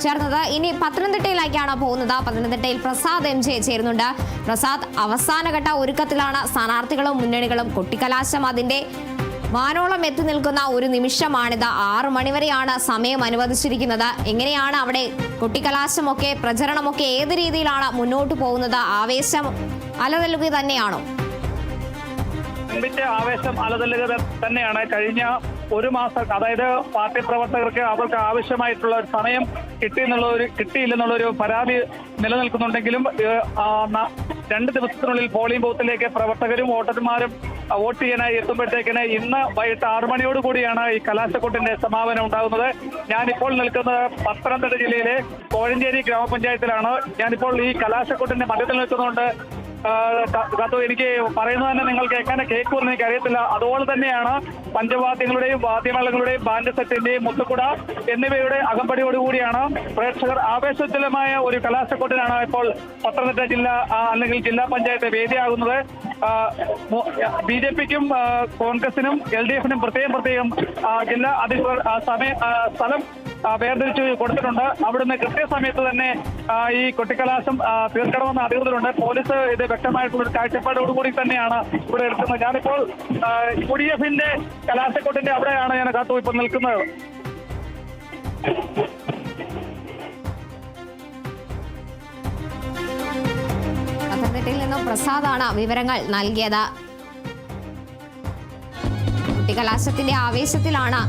ചേർന്നത്. ഇനി പത്തനംതിട്ടയിലേക്കാണ് പോകുന്നത്. പത്തനംതിട്ടയിൽ പ്രസാദ് എം ജെ ചേരുന്നുണ്ട്. പ്രസാദ്, അവസാനഘട്ട ഒരുക്കത്തിലാണ് സ്ഥാനാർത്ഥികളും മുന്നണികളും. കൊട്ടിക്കലാശം അതിന്റെ വാനോളം എത്തി നിൽക്കുന്ന ഒരു നിമിഷമാണിത്. 6 മണിവരെയാണ് സമയം അനുവദിച്ചിരിക്കുന്നത്. എങ്ങനെയാണ് അവിടെ കൊട്ടിക്കലാശമൊക്കെ, പ്രചരണമൊക്കെ ഏത് രീതിയിലാണ് മുന്നോട്ട് പോകുന്നത്? ആവേശം അലതല്ലുക തന്നെയാണോ? ആവേശം അലതല്ലുക തന്നെയാണ്. കഴിഞ്ഞ ഒരു മാസം, അതായത് പാർട്ടി പ്രവർത്തകർക്ക് അവർക്ക് ആവശ്യമായിട്ടുള്ള ഒരു സമയം കിട്ടിയില്ലെന്നുള്ളൊരു പരാതി നിലനിൽക്കുന്നുണ്ടെങ്കിലും 2 ദിവസത്തിനുള്ളിൽ പോളിംഗ് ബൂത്തിലേക്ക് പ്രവർത്തകരും വോട്ടർമാരും വോട്ട് ചെയ്യാനായി എത്തുമ്പോഴത്തേക്കിന് ഇന്ന് വൈകിട്ട് 6 മണിയോടുകൂടിയാണ് ഈ കലാശക്കൊട്ടിന്റെ സമാപനം ഉണ്ടാകുന്നത്. ഞാനിപ്പോൾ നിൽക്കുന്നത് പത്തനംതിട്ട ജില്ലയിലെ കോഴഞ്ചേരി ഗ്രാമപഞ്ചായത്തിലാണ്. ഞാനിപ്പോൾ ഈ കലാശക്കൊട്ടിന്റെ മധ്യത്തിൽ നിൽക്കുന്നുണ്ട്. എനിക്ക് പറയുന്നത് തന്നെ നിങ്ങൾക്ക് എങ്ങനെ കേൾക്കുമെന്ന് എനിക്ക് അറിയത്തില്ല. അതുപോലെ തന്നെയാണ് പഞ്ചവാദ്യങ്ങളുടെയും വാദ്യമേളങ്ങളുടെയും ബാൻഡ് സെറ്റിന്റെയും മുത്തുക്കുട എന്നിവയുടെ അകമ്പടിയോടുകൂടിയാണ് പ്രേക്ഷകർ ആവേശജലമായ ഒരു കലാശക്കൊട്ടിനാണ് ഇപ്പോൾ പത്തനംതിട്ട ജില്ല അല്ലെങ്കിൽ ജില്ലാ പഞ്ചായത്ത് വേദിയാകുന്നത്. BJPക്കും കോൺഗ്രസിനും LDFനും പ്രത്യേകം ജില്ലാ അധികൃതർ സ്ഥലം വേർതിരിച്ച് കൊടുത്തിട്ടുണ്ട്. അവിടുന്ന് കൃത്യസമയത്ത് തന്നെ ഈ കൊട്ടിക്കലാശം തീർക്കണമെന്ന് അധികൃതരുണ്ട്. പോലീസ് ഇത് വ്യക്തമായിട്ടുള്ള ഒരു കാഴ്ചപ്പാടോടുകൂടി തന്നെയാണ് ഇവിടെ എടുക്കുന്നത്. ഞാനിപ്പോൾ UDFന്റെ കലാശക്കൊട്ടിന്റെ അവിടെയാണ് ഞാൻ ഇപ്പോൾ നിൽക്കുന്നത്. പത്തനംതിട്ടയിൽ നിന്നും പ്രസാദാണ് വിവരങ്ങൾ നൽകിയത്. കൊട്ടിക്കലാശത്തിന്റെ ആവേശത്തിലാണ്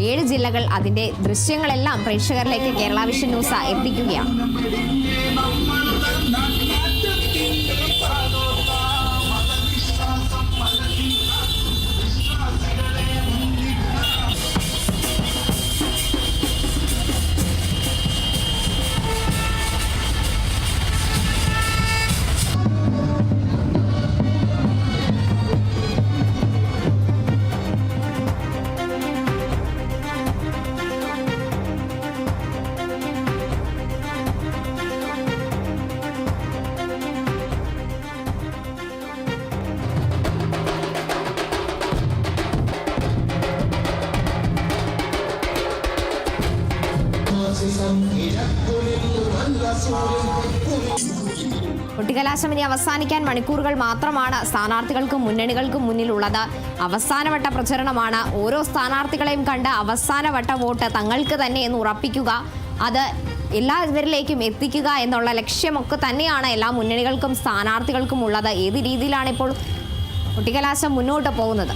7 ജില്ലകൾ. അതിന്റെ ദൃശ്യങ്ങളെല്ലാം പ്രേക്ഷകരിലേക്ക് കേരള വിഷൻ ന്യൂസ് എത്തിക്കുകയാണ്. കൊട്ടിക്കലാശം ഇനി അവസാനിക്കാൻ മണിക്കൂറുകൾ മാത്രമാണ് സ്ഥാനാർത്ഥികൾക്കും മുന്നണികൾക്കും മുന്നിലുള്ളത്. അവസാനവട്ട പ്രചരണമാണ്. ഓരോ സ്ഥാനാർത്ഥികളെയും കണ്ട് അവസാനവട്ട വോട്ട് തങ്ങൾക്ക് തന്നെ എന്ന് ഉറപ്പിക്കുക, അത് എല്ലാവരിലേക്കും എത്തിക്കുക എന്നുള്ള ലക്ഷ്യമൊക്കെ തന്നെയാണ് എല്ലാ മുന്നണികൾക്കും സ്ഥാനാർത്ഥികൾക്കും ഉള്ളത്. ഏത് രീതിയിലാണ് ഇപ്പോൾ കൊട്ടിക്കലാശം മുന്നോട്ട് പോകുന്നത്?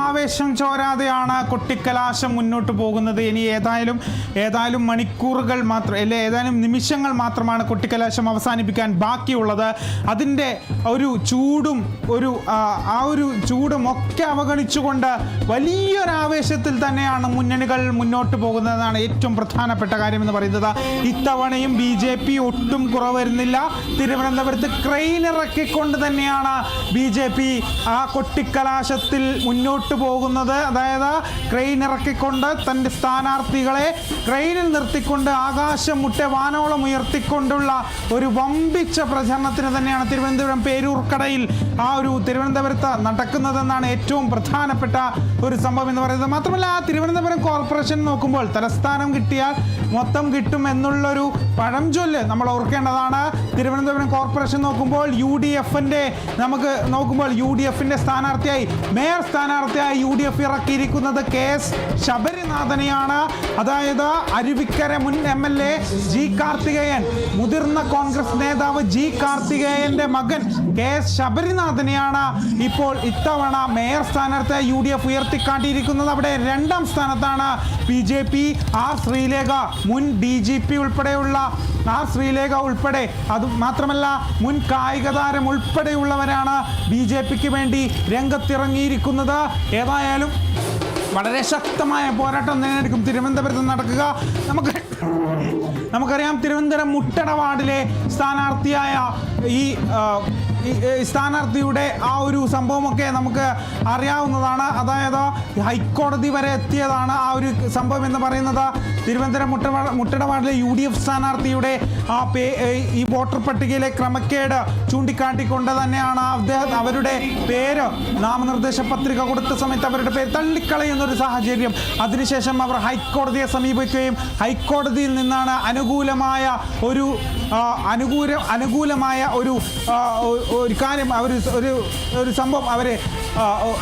ആവേശം ചോരാതെയാണ് കൊട്ടിക്കലാശം മുന്നോട്ട് പോകുന്നത്. ഇനി ഏതായാലും മണിക്കൂറുകൾ മാത്രം, അല്ലെ ഏതായാലും നിമിഷങ്ങൾ മാത്രമാണ് കൊട്ടിക്കലാശം അവസാനിപ്പിക്കാൻ ബാക്കിയുള്ളത്. അതിൻ്റെ ഒരു ചൂടും ഒരു ചൂടും ഒക്കെ അവഗണിച്ചുകൊണ്ട് വലിയൊരാവേശത്തിൽ തന്നെയാണ് മുന്നണികൾ മുന്നോട്ട് പോകുന്നതാണ് ഏറ്റവും പ്രധാനപ്പെട്ട കാര്യമെന്ന് പറയുന്നത്. ഇത്തവണയും BJP ഒട്ടും കുറവ് വരുന്നില്ല. തിരുവനന്തപുരത്ത് ക്രെയിൻ ഇറക്കിക്കൊണ്ട് തന്നെയാണ് BJP ആ കൊട്ടിക്കലാശത്തിൽ മുന്നോട്ട് പോകുന്നത്. അതായത് ക്രെയിൻ ഇറക്കിക്കൊണ്ട് തൻ്റെ സ്ഥാനാർത്ഥികളെ ക്രെയിനിൽ നിർത്തിക്കൊണ്ട് ആകാശം മുട്ടെ വാനോളം ഉയർത്തിക്കൊണ്ടുള്ള ഒരു വമ്പിച്ച പ്രചരണത്തിന് തന്നെയാണ് തിരുവനന്തപുരം പേരൂർക്കടയിൽ തിരുവനന്തപുരത്ത് നടക്കുന്നതെന്നാണ് ഏറ്റവും പ്രധാനപ്പെട്ട ഒരു സംഭവം എന്ന് പറയുന്നത്. മാത്രമല്ല, തിരുവനന്തപുരം കോർപ്പറേഷൻ നോക്കുമ്പോൾ തലസ്ഥാനം കിട്ടിയാൽ മൊത്തം കിട്ടും എന്നുള്ളൊരു പഴംചൊല്ല് നമ്മൾ ഓർക്കേണ്ടതാണ്. തിരുവനന്തപുരം കോർപ്പറേഷൻ നോക്കുമ്പോൾ UDFന്റെ സ്ഥാനാർത്ഥിയായി, മേയർ സ്ഥാനാർത്ഥിയായി UDF ഇറക്കിയിരിക്കുന്നത് KS ശബരിനാഥനെയാണ്. അതായത് അരുവിക്കര മുൻ MLA G കാർത്തികേയൻ, മുതിർന്ന കോൺഗ്രസ് നേതാവ് G കാർത്തികേയന്റെ മകൻ KS ശബരിനാഥനെയാണ് ഇപ്പോൾ ഇത്തവണ മേയർ സ്ഥാനാർത്ഥിയായി UDF ഉയർത്തിക്കാട്ടിയിരിക്കുന്നത്. അവിടെ 2ാം സ്ഥാനത്താണ് BJP R ശ്രീലേഖ, മുൻ DGP ഉൾപ്പെടെയുള്ള R ശ്രീലേഖ ഉൾപ്പെടെ, അതുമാത്രമല്ല മുൻ കായിക താരം ഉൾപ്പെടെയുള്ളവരാണ് BJPക്ക് വേണ്ടി രംഗത്തിറങ്ങിയിരിക്കുന്നത്. ഏതായാലും വളരെ ശക്തമായ പോരാട്ടം തന്നെയായിരിക്കും തിരുവനന്തപുരത്ത് നടക്കുക. നമുക്കറിയാം, തിരുവനന്തപുരം മുട്ടട വാർഡിലെ സ്ഥാനാർത്ഥിയായ സ്ഥാനാർത്ഥിയുടെ ആ ഒരു സംഭവമൊക്കെ നമുക്ക് അറിയാവുന്നതാണ്. അതായത് ഹൈക്കോടതി വരെ എത്തിയതാണ് ആ ഒരു സംഭവം എന്ന് പറയുന്നത്. തിരുവനന്തപുരം മുട്ടടവാടിലെ UDF സ്ഥാനാർത്ഥിയുടെ ഈ വോട്ടർ പട്ടികയിലെ ക്രമക്കേട് ചൂണ്ടിക്കാട്ടിക്കൊണ്ട് തന്നെയാണ് അവരുടെ പേര് നാമനിർദ്ദേശ പത്രിക കൊടുത്ത സമയത്ത് അവരുടെ പേര് തള്ളിക്കളയുന്ന ഒരു സാഹചര്യം. അതിനുശേഷം അവർ ഹൈക്കോടതിയെ സമീപിക്കുകയും ഹൈക്കോടതിയിൽ നിന്നാണ് അനുകൂലമായ ഒരു കാര്യം ഒരു സംഭവം അവരെ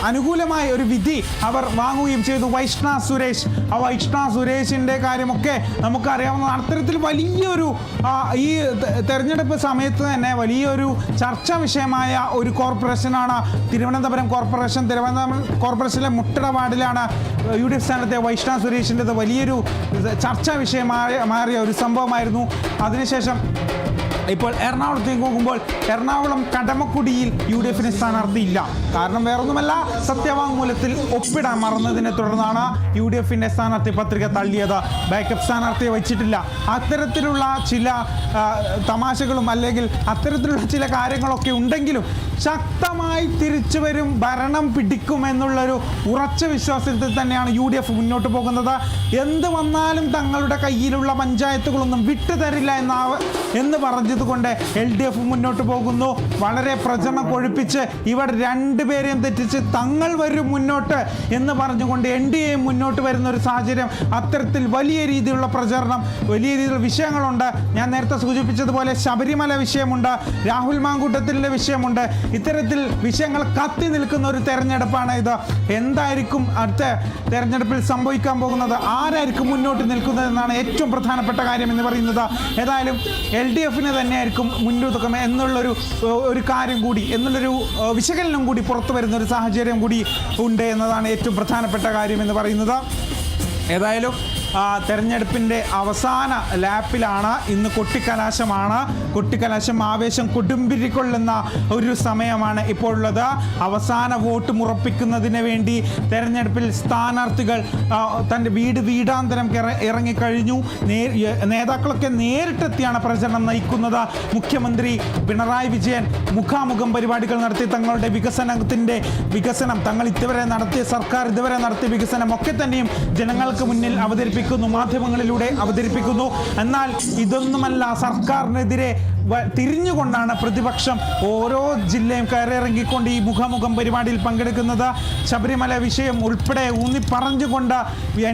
അനുകൂലമായ ഒരു വിധി അവർ വാങ്ങുകയും ചെയ്തു. വൈഷ്ണവ് സുരേഷ്, ആ വൈഷ്ണവ് സുരേഷിൻ്റെ കാര്യമൊക്കെ നമുക്കറിയാവുന്നതാണ്. അത്തരത്തിൽ വലിയൊരു ഈ തെരഞ്ഞെടുപ്പ് സമയത്ത് തന്നെ വലിയൊരു ചർച്ചാ വിഷയമായ ഒരു കോർപ്പറേഷനാണ് തിരുവനന്തപുരം കോർപ്പറേഷൻ. തിരുവനന്തപുരം കോർപ്പറേഷനിലെ മുട്ടടവാടിലാണ് UDF സ്ഥാനത്തെ വൈഷ്ണവ് സുരേഷിൻ്റെത് വലിയൊരു ചർച്ചാ വിഷയമായ ഒരു സംഭവമായിരുന്നു. അതിനുശേഷം ഇപ്പോൾ എറണാകുളത്തേക്ക് പോകുമ്പോൾ എറണാകുളം കടമക്കുടിയിൽ UDFന് സ്ഥാനാർത്ഥി ഇല്ല. കാരണം വേറൊന്നുമല്ല, സത്യവാങ്മൂലത്തിൽ ഒപ്പിടാൻ മറന്നതിനെ തുടർന്നാണ് UDFന്റെ സ്ഥാനാർത്ഥി പത്രിക തള്ളിയത്. ബാക്കപ്പ് സ്ഥാനാർത്ഥിയെ വെച്ചിട്ടില്ല. അത്തരത്തിലുള്ള ചില തമാശകളും അല്ലെങ്കിൽ അത്തരത്തിലുള്ള ചില കാര്യങ്ങളൊക്കെ ഉണ്ടെങ്കിലും ശക്തമായി തിരിച്ചു വരും, ഭരണം പിടിക്കുമെന്നുള്ളൊരു ഉറച്ച വിശ്വാസത്തിൽ തന്നെയാണ് UDF മുന്നോട്ട് പോകുന്നത്. എന്ത് വന്നാലും തങ്ങളുടെ കയ്യിലുള്ള പഞ്ചായത്തുകളൊന്നും വിട്ടുതരില്ല എന്ന് പറഞ്ഞതുകൊണ്ട് LDF മുന്നോട്ട് പോകുന്നു. വളരെ പ്രചരണം കൊഴുപ്പിച്ച് ഇവർ രണ്ടുപേരെയും തെറ്റിച്ച് തങ്ങൾ വരും മുന്നോട്ട് എന്ന് പറഞ്ഞുകൊണ്ട് NDA മുന്നോട്ട് വരുന്ന ഒരു സാഹചര്യം. അത്തരത്തിൽ വലിയ രീതിയിലുള്ള പ്രചരണം, വലിയ രീതിയിലുള്ള വിഷയങ്ങളുണ്ട്. ഞാൻ നേരത്തെ സൂചിപ്പിച്ചതുപോലെ ശബരിമല വിഷയമുണ്ട്, രാഹുൽ മാങ്കൂട്ടത്തിൻ്റെ വിഷയമുണ്ട്. ഇത്തരത്തിൽ വിഷയങ്ങൾ കത്തി നിൽക്കുന്ന ഒരു തെരഞ്ഞെടുപ്പാണ് ഇത്. എന്തായിരിക്കും അടുത്ത തെരഞ്ഞെടുപ്പിൽ സംഭവിക്കാൻ പോകുന്നത്, ആരായിരിക്കും മുന്നോട്ട് നിൽക്കുന്നതെന്നാണ് ഏറ്റവും പ്രധാനപ്പെട്ട കാര്യം എന്ന് പറയുന്നത്. ഏതായാലും LDFന് തന്നെയായിരിക്കും മുൻതൂക്കം എന്നുള്ളൊരു കാര്യം കൂടി, എന്നുള്ളൊരു വിശകലനം കൂടി പുറത്തു വരുന്ന ഒരു സാഹചര്യം കൂടി ഉണ്ട് എന്നതാണ് ഏറ്റവും പ്രധാനപ്പെട്ട കാര്യം എന്ന് പറയുന്നത്. ഏതായാലും തെരഞ്ഞെടുപ്പിൻ്റെ അവസാന ലാപ്പിലാണ് ഇന്ന്. കൊട്ടിക്കലാശം ആവേശം കൊടുമ്പിരിക്കൊള്ളുന്ന ഒരു സമയമാണ് ഇപ്പോൾ ഉള്ളത്. അവസാന വോട്ട് മുറപ്പിക്കുന്നതിന് വേണ്ടി തെരഞ്ഞെടുപ്പിൽ സ്ഥാനാർത്ഥികൾ തൻ്റെ വീടാന്തരം ഇറങ്ങിക്കഴിഞ്ഞു. നേതാക്കളൊക്കെ നേരിട്ടെത്തിയാണ് പ്രചരണം നയിക്കുന്നത്. മുഖ്യമന്ത്രി പിണറായി വിജയൻ മുഖാമുഖം പരിപാടികൾ നടത്തി തങ്ങളുടെ വികസനം തങ്ങൾ ഇതുവരെ നടത്തിയ സർക്കാർ ഇതുവരെ നടത്തിയ വികസനം ഒക്കെ തന്നെയും ജനങ്ങൾക്ക് മുന്നിൽ മാധ്യമങ്ങളിലൂടെ അവതരിപ്പിക്കുന്നു. എന്നാൽ ഇതൊന്നുമല്ല, സർക്കാരിനെതിരെ തിരിഞ്ഞുകൊണ്ടാണ് പ്രതിപക്ഷം ഓരോ ജില്ലയും കയറിയിറങ്ങിക്കൊണ്ട് ഈ മുഖാമുഖം പരിപാടിയിൽ പങ്കെടുക്കുന്നത്. ശബരിമല വിഷയം ഉൾപ്പെടെ ഊന്നി പറഞ്ഞുകൊണ്ട്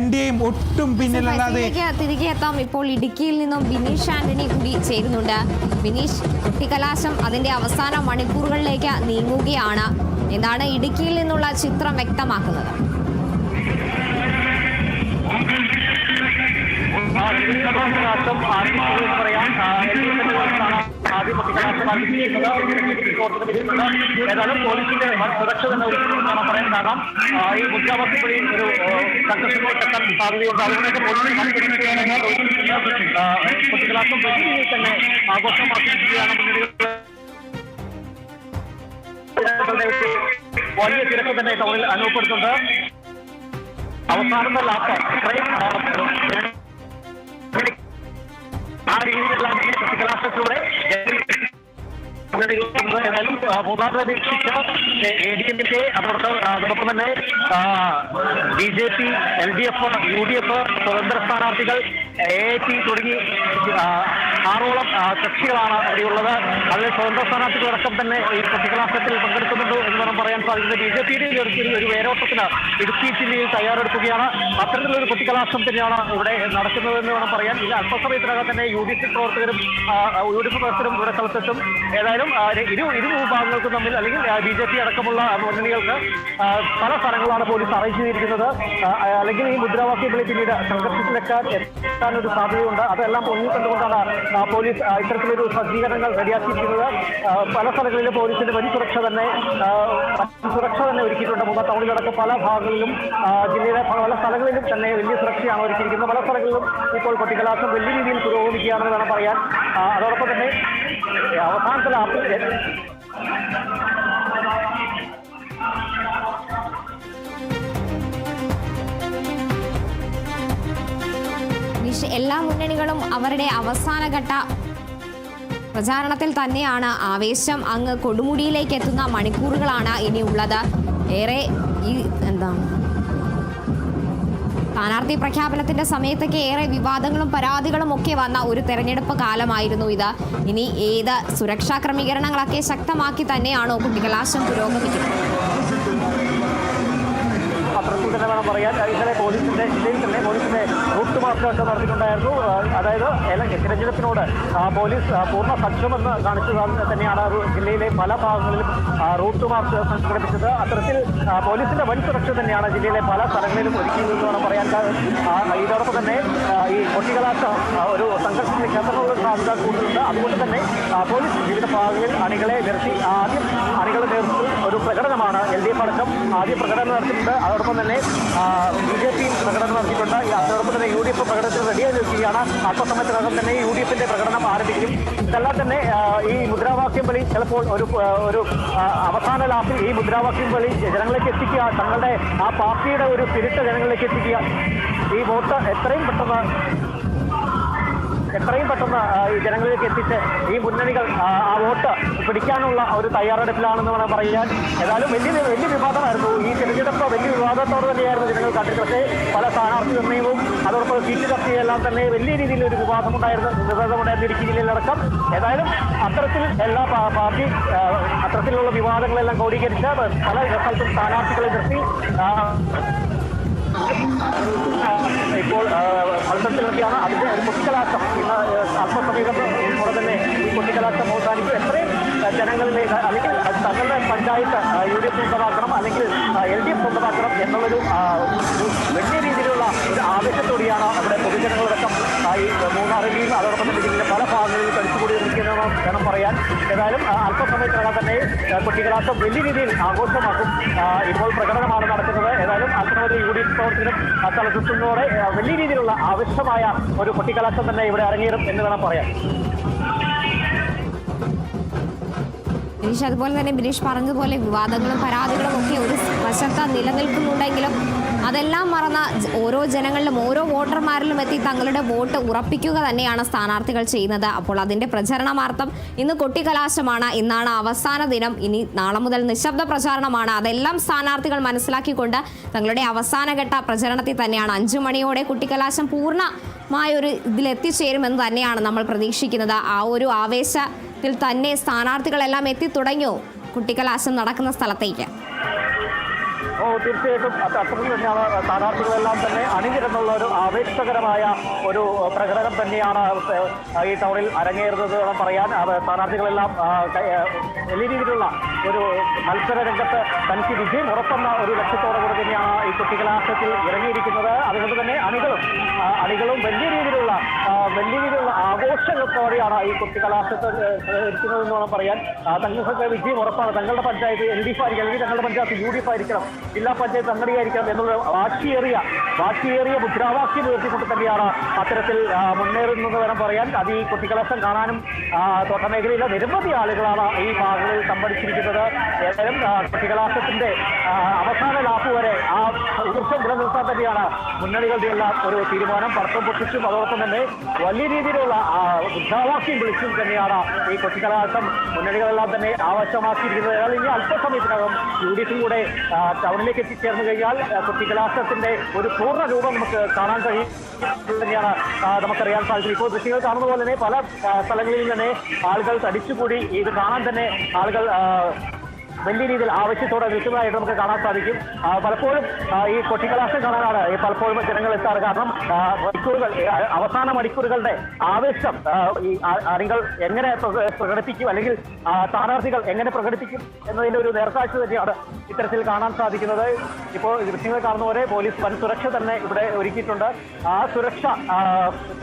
NDAയും ഒട്ടും പിന്നിലല്ലാതെ. തിരികെ എത്താം. ഇപ്പോൾ ഇടുക്കിയിൽ നിന്നും ബിനീഷ് ആന്റണി കൂടി ചേരുന്നുണ്ട്. ബിനീഷ്, കൊട്ടിക്കലാശം അതിന്റെ അവസാന മണിക്കൂറുകളിലേക്ക് നീങ്ങുകയാണ്. എന്താണ് ഇടുക്കിയിൽ നിന്നുള്ള ചിത്രം വ്യക്തമാക്കുന്നത്? ഏതായാലും പോലീസിന്റെ സുരക്ഷ തന്നെ ഒരുക്കണം പറയാനാകാം. ഈ മുദ്രാവാക്യപ്പടി ഒരു സംഘർഷങ്ങൾക്കെത്താൻ സാധ്യതയുണ്ട്. അതുകൊണ്ടൊക്കെ കുട്ടികളാക്കം വലിയ തന്നെ ആഘോഷമാക്കിയിരിക്കുകയാണ്. വലിയ തിരക്ക് തന്നെ ടൗണിൽ അനുഭവപ്പെടുന്നുണ്ട്. അവസാനത്തെ ലാപ്പ് ആ രീതിയിലുള്ള കുട്ടിക്കലാശത്തിലൂടെ ഏതായാലും മൂന്നാമത് വീക്ഷിച്ച ADMK അതോടൊപ്പം തന്നെ BJP, LDF, UDF, സ്വതന്ത്ര സ്ഥാനാർത്ഥികൾ, AIP തുടങ്ങി 6ഓളം കക്ഷികളാണ് ഇവിടെയുള്ളത്. അതിൽ സ്വതന്ത്ര സ്ഥാനാർത്ഥികളടക്കം തന്നെ ഈ കുട്ടിക്കലാശത്തിൽ പങ്കെടുക്കുന്നുണ്ട് എന്ന് വേണം പറയാൻ സാധിക്കുന്നത്. BJPയുടെ ഒരു വേരോട്ടത്തിന് ഇടുക്കി ജില്ലയിൽ തയ്യാറെടുക്കുകയാണ്. അത്തരത്തിലൊരു കുട്ടിക്കലാശം തന്നെയാണ് ഇവിടെ നടക്കുന്നതെന്ന് വേണം പറയാൻ. ഇത് അല്പസമയത്തിനകം തന്നെ UDF പ്രവർത്തകരും ഇവിടെ സ്ഥലത്തെത്തും. ഏതായാലും ഇരു വിഭാഗങ്ങൾക്കും തമ്മിൽ അല്ലെങ്കിൽ BJP അടക്കമുള്ള മുന്നണികൾക്ക് പല സ്ഥലങ്ങളാണ് പോലീസ് അറേഞ്ച് ചെയ്തിരിക്കുന്നത്. അല്ലെങ്കിൽ ഈ മുദ്രാവാക്യങ്ങളിൽ പിന്നീട് സംഘർഷത്തിലെത്താൻ ഒരു സാധ്യതയുണ്ട്. അതെല്ലാം മുന്നിൽ പോലീസ് ഇത്തരത്തിലൊരു സജ്ജീകരണങ്ങൾ റെഡിയാക്കിയിരിക്കുന്നത്. പല സ്ഥലങ്ങളിലും പോലീസിന്റെ വലിയ സുരക്ഷ തന്നെ ഒരുക്കിയിട്ടുണ്ട്. മൂന്നാർ ടൗണിലടക്കം പല ഭാഗങ്ങളിലും ജില്ലയിലെ പല സ്ഥലങ്ങളിലും തന്നെ വലിയ സുരക്ഷയാണ് ഒരുക്കിയിരിക്കുന്നത്. പല സ്ഥലങ്ങളിലും ഇപ്പോൾ കൊട്ടിക്കലാശം വലിയ രീതിയിൽ പുരോഗമിക്കുകയാണെന്ന് വേണം പറയാൻ. അതോടൊപ്പം തന്നെ അവസാനത്തെ ലാപ്പിൽ എല്ലാ മുന്നണികളും അവരുടെ അവസാനഘട്ട പ്രചാരണത്തിൽ തന്നെയാണ് ആവേശം. അങ്ങ് കൊടുമുടിയിലേക്ക് എത്തുന്ന മണിക്കൂറുകളാണ് ഇനിയുള്ളത്. ഏറെ സ്ഥാനാർത്ഥി പ്രഖ്യാപനത്തിന്റെ സമയത്തൊക്കെ ഏറെ വിവാദങ്ങളും പരാതികളും ഒക്കെ വന്ന ഒരു തെരഞ്ഞെടുപ്പ് കാലമായിരുന്നു ഇത്. ഇനി ഏത് സുരക്ഷാ ക്രമീകരണങ്ങളൊക്കെ ശക്തമാക്കി തന്നെയാണോ കുട്ടിക്കലാശം പുരോഗമിക്കുന്നത്? അത്തരത്തിൽ തന്നെ വേണം പറയാൻ. ഇന്നലെ ജില്ലയിൽ തന്നെ പോലീസിന്റെ റൂട്ട് മാർച്ചൊക്കെ നടത്തിയിട്ടുണ്ടായിരുന്നു. അതായത് തെരഞ്ഞെടുപ്പിനോട് പോലീസ് പൂർണ്ണ സജ്ജമെന്ന് കാണിച്ചു തന്നെയാണ് ജില്ലയിലെ പല ഭാഗങ്ങളിലും റൂട്ട് മാർച്ച് സംഘടിപ്പിച്ചത്. അത്തരത്തിൽ പോലീസിന്റെ വൻ സുരക്ഷ തന്നെയാണ് ജില്ലയിലെ പല സ്ഥലങ്ങളിലും ഒരുക്കിയതെന്ന് വേണം പറയാൻ. ഇതോടൊപ്പം തന്നെ ഈ കൊട്ടിക്കലാശ ഒരു സംഘർഷത്തിലേക്ക് എത്താനുള്ള സാധ്യത കൂടുതലുണ്ട്. അതുകൊണ്ട് തന്നെ പോലീസ് വിവിധ ഭാഗങ്ങളിൽ അണികളെ നിർത്തി ആദ്യം അണികളുടെ നേതൃത്വത്തിൽ ഒരു പ്രകടനമാണ് LDF അടക്കം ആദ്യം പ്രകടനം നടത്തിയിട്ടുണ്ട്. അതോടൊപ്പം തന്നെ BJP പ്രകടനം നടത്തിയിട്ടുണ്ട്. അതോടൊപ്പം തന്നെ UDF പ്രകടനത്തിൽ റെഡിയായി നിൽക്കുകയാണ്. അല്പസമയത്തിനകം തന്നെ UDFന്റെ പ്രകടനം ആരംഭിക്കും. ഇതെല്ലാം തന്നെ ഈ മുദ്രാവാക്യം വിളി ചിലപ്പോൾ ഒരു അവസാന ലാപ്പിൽ ഈ മുദ്രാവാക്യം വിളി ജനങ്ങളിലേക്ക് എത്തിക്കുക, തങ്ങളുടെ ആ പാർട്ടിയുടെ ഒരു സ്പിരിറ്റ് ജനങ്ങളിലേക്ക് എത്തിക്കുക, ഈ വോട്ട് എത്രയും പെട്ടെന്ന് ഈ ജനങ്ങളിലേക്ക് എത്തിച്ച് ഈ മുന്നണികൾ ആ വോട്ട് പിടിക്കാനുള്ള ഒരു തയ്യാറെടുപ്പിലാണെന്ന് വേണം പറയാൻ. ഏതായാലും വലിയ വിവാദമായിരുന്നു ഈ തെരഞ്ഞെടുപ്പ്. വലിയ വിവാദത്തോടെ തന്നെയായിരുന്നു ജനങ്ങൾ കണ്ടത്. പക്ഷേ പല സ്ഥാനാർത്ഥി നിർണ്ണയവും അതോടൊപ്പം സീറ്റ് ചർച്ചയെല്ലാം തന്നെ വലിയ രീതിയിൽ ഒരു വിവാദമുണ്ടായിരുന്നു ഇടുക്കി ജില്ലയിലടക്കം. ഏതായാലും അത്തരത്തിൽ എല്ലാ പാർട്ടി അത്തരത്തിലുള്ള വിവാദങ്ങളെല്ലാം ക്രോഡീകരിച്ച് പല സ്ഥലത്തും സ്ഥാനാർത്ഥികളെ നിർത്തി ഇപ്പോൾ മത്സരത്തിലൊക്കെയാണ്. അതിന്റെ ഒരു കൊട്ടിക്കലാശം ഇന്ന് അല്പസമയത്തോടെ തന്നെ ഈ കൊട്ടിക്കലാശം അവസാനിക്കും. എത്രയും ജനങ്ങളിലേക്ക് അല്ലെങ്കിൽ തങ്ങളുടെ പഞ്ചായത്ത് UDF സ്വന്തമാക്കണം അല്ലെങ്കിൽ LDF സ്വന്തമാക്കണം എന്നുള്ളൊരു വലിയ രീതിയിലുള്ള ഒരു ആവേശത്തോടെയാണ് അവിടെ പൊതുജനങ്ങളടക്കം ഈ മൂന്നാറിലെയും അതോടൊപ്പം തന്നെ ജില്ലയിലെ പല ഭാഗങ്ങളിലും കഴിച്ചുകൂടി നിൽക്കുന്നതെന്ന് വേണം പറയാൻ. ഏതായാലും അല്പസമയത്തിനകം തന്നെ കൊട്ടിക്കലാശം വലിയ രീതിയിൽ ആഘോഷമാക്കും. ഇപ്പോൾ പ്രകടനമാണ് നടക്കുന്നത്. ഏതായാലും അല്പസമയത്ത് UDF പ്രവർത്തകരും തലസുത്തുന്നതോടെ വലിയ രീതിയിലുള്ള ആവശ്യമായ ഒരു കൊട്ടിക്കലാശം തന്നെ ഇവിടെ അരങ്ങേറും എന്ന് വേണം പറയാൻ. ബിനീഷ്, അതുപോലെ തന്നെ ബിനീഷ് പറഞ്ഞതുപോലെ വിവാദങ്ങളും പരാതികളും ഒക്കെ ഒരു വശത്ത് നിലനിൽക്കുന്നുണ്ടെങ്കിലും അതെല്ലാം മറന്ന ഓരോ ജനങ്ങളിലും ഓരോ വോട്ടർമാരിലും എത്തി തങ്ങളുടെ വോട്ട് ഉറപ്പിക്കുക തന്നെയാണ് സ്ഥാനാർത്ഥികൾ ചെയ്യുന്നത്. അപ്പോൾ അതിന്റെ പ്രചരണാർത്ഥം ഇന്ന് കൊട്ടിക്കലാശമാണ്. ഇന്നാണ് അവസാന ദിനം. ഇനി നാളെ മുതൽ നിശബ്ദ പ്രചാരണമാണ്. അതെല്ലാം സ്ഥാനാർത്ഥികൾ മനസ്സിലാക്കിക്കൊണ്ട് തങ്ങളുടെ അവസാനഘട്ട പ്രചരണത്തിൽ തന്നെയാണ് 5 മണിയോടെ കൊട്ടിക്കലാശം പൂർണ്ണമായൊരു ഇതിലെത്തിച്ചേരുമെന്ന് തന്നെയാണ് നമ്മൾ പ്രതീക്ഷിക്കുന്നത്. ആ ഒരു ആവേശത്തിൽ തന്നെ സ്ഥാനാർത്ഥികളെല്ലാം എത്തിത്തുടങ്ങിയോ കുട്ടിക്കലാശം നടക്കുന്ന സ്ഥലത്തേക്ക്? തീർച്ചയായിട്ടും അത്തരത്തിൽ തന്നെയാണ് സ്ഥാനാർത്ഥികളെല്ലാം തന്നെ അണിനിരന്നുള്ള ഒരു ആവേശകരമായ ഒരു പ്രകടനം തന്നെയാണ് ഈ ടൗണിൽ അരങ്ങേറുന്നത് എന്ന് പറയാൻ. സ്ഥാനാർത്ഥികളെല്ലാം വലിയ രീതിയിലുള്ള ഒരു മത്സര രംഗത്ത് തനിക്ക് വിജയം ഉറപ്പെന്ന ഒരു ലക്ഷ്യത്തോടെ കൂടെ തന്നെയാണ് ഈ കുട്ടിക്കലാശത്തിൽ ഇറങ്ങിയിരിക്കുന്നത്. അതുകൊണ്ട് തന്നെ അണികളും വലിയ രീതിയിലുള്ള ആഘോഷത്തോടെയാണ് ഈ കുട്ടിക്കലാശത്തിൽ ഇരിക്കുന്നതെന്ന് വേണം പറയാൻ. തങ്ങൾക്ക് വിജയം ഉറപ്പാണ്. തങ്ങളുടെ പഞ്ചായത്ത് LDF ആയിരിക്കണം, അല്ലെങ്കിൽ തങ്ങളുടെ പഞ്ചായത്ത് UDF ആയിരിക്കണം, ജില്ലാ പഞ്ചായത്ത് സംഘടിയായിരിക്കണം എന്നുള്ള വാശിയേറിയ മുദ്രാവാക്യം ഉയർത്തിക്കൊണ്ട് തന്നെയാണ് അത്തരത്തിൽ മുന്നേറുന്നത് വേണം പറയാൻ. അത് ഈ കുട്ടിക്കലാശം കാണാനും തോട്ടമേഖലയിലെ നിരവധി ആളുകളാണ് ഈ ഭാഗങ്ങളിൽ സംഭരിച്ചിരിക്കുന്നത്. ഏതായാലും കുട്ടിക്കലാശത്തിന്റെ അവസാന ലാപ്പ് വരെ ആ ഊർജ്ജം നിലനിർത്താൻ തന്നെയാണ് മുന്നണികളുടെ എല്ലാം ഒരു തീരുമാനം. പടക്കം പൊട്ടിച്ചും അതോടൊപ്പം തന്നെ വലിയ രീതിയിലുള്ള മുദ്രാവാക്യം വിളിച്ചും തന്നെയാണ് ഈ കുട്ടിക്കലാശം മുന്നണികളെല്ലാം തന്നെ ആവശ്യമാക്കിയിരിക്കുന്നത്. ഏതായാലും ഇനി അല്പസമയത്തിനകം UDF കൂടെ ടൗണിലേക്ക് എത്തിച്ചേർന്നു കഴിഞ്ഞാൽ കുട്ടിക്കലാശത്തിന്റെ ഒരു പൂർണ്ണ രൂപം നമുക്ക് കാണാൻ കഴിയും തന്നെയാണ് നമുക്കറിയാൻ സാധിക്കും. ഇപ്പോൾ ദൃശ്യങ്ങൾ കാണുന്ന പോലെ തന്നെ പല സ്ഥലങ്ങളിൽ തന്നെ ആളുകൾ തടിച്ചുകൂടി ഇത് കാണാൻ തന്നെ ആളുകൾ വലിയ രീതിയിൽ ആവശ്യത്തോടെ നിൽക്കുന്നതായിട്ട് നമുക്ക് കാണാൻ സാധിക്കും. പലപ്പോഴും ഈ കൊട്ടിക്കലാശം കാണാനാണ് പലപ്പോഴും ജനങ്ങൾ എത്താറ്. കാരണം അവസാന മണിക്കൂറുകളുടെ ആവേശം ഈ അണികൾ എങ്ങനെ പ്രകടിപ്പിക്കും അല്ലെങ്കിൽ സ്ഥാനാർത്ഥികൾ എങ്ങനെ പ്രകടിപ്പിക്കും എന്നതിന്റെ ഒരു നേർക്കാഴ്ച തന്നെയാണ് ഇത്തരത്തിൽ കാണാൻ സാധിക്കുന്നത്. ഇപ്പോൾ ദൃശ്യങ്ങൾ കാണുന്ന പോലെ പോലീസ് വൻ സുരക്ഷ തന്നെ ഇവിടെ ഒരുക്കിയിട്ടുണ്ട്. ആ സുരക്ഷ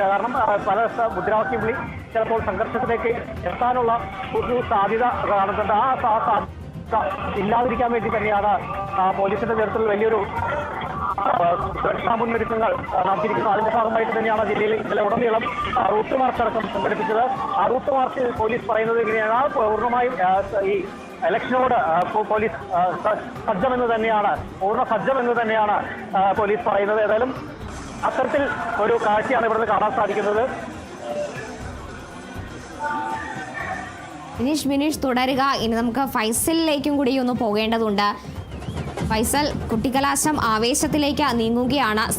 കാരണം പല മുദ്രാവാക്യം വിളി ചിലപ്പോൾ സംഘർഷത്തിലേക്ക് എത്താനുള്ള ഒരു സാധ്യത കാണുന്നുണ്ട്. ആ ഇല്ലാതിരിക്കാൻ വേണ്ടി തന്നെയാണ് പോലീസിന്റെ നേതൃത്വത്തിൽ വലിയൊരു സുരക്ഷാ മുന്നൊരുക്കങ്ങൾ നടത്തിയിരിക്കുന്നത്. അതിന്റെ ഭാഗമായിട്ട് തന്നെയാണ് ജില്ലയിൽ ഇന്നലെ ഉടനീളം റൂട്ട് മാർച്ച് അടക്കം സംഘടിപ്പിച്ചത്. ആ റൂട്ട് മാർച്ചിൽ പോലീസ് പറയുന്നത് എങ്ങനെയാണ്? പൂർണ്ണമായും ഈ ഇലക്ഷനോട് പോലീസ് സജ്ജമെന്ന് തന്നെയാണ്, പൂർണ്ണ സജ്ജമെന്ന് തന്നെയാണ് പോലീസ് പറയുന്നത്. ഏതായാലും അത്തരത്തിൽ ഒരു കാഴ്ചയാണ് ഇവിടുന്ന് കാണാൻ സാധിക്കുന്നത്. ബിനീഷ് തുടരുക. ഇനി നമുക്ക് ഫൈസലിലേക്കും കൂടി ഒന്ന് പോകേണ്ടതുണ്ട്. ഫൈസൽ, കുട്ടിക്കലാശം ആവേശത്തിലേക്ക് നീങ്ങുകയാണ്.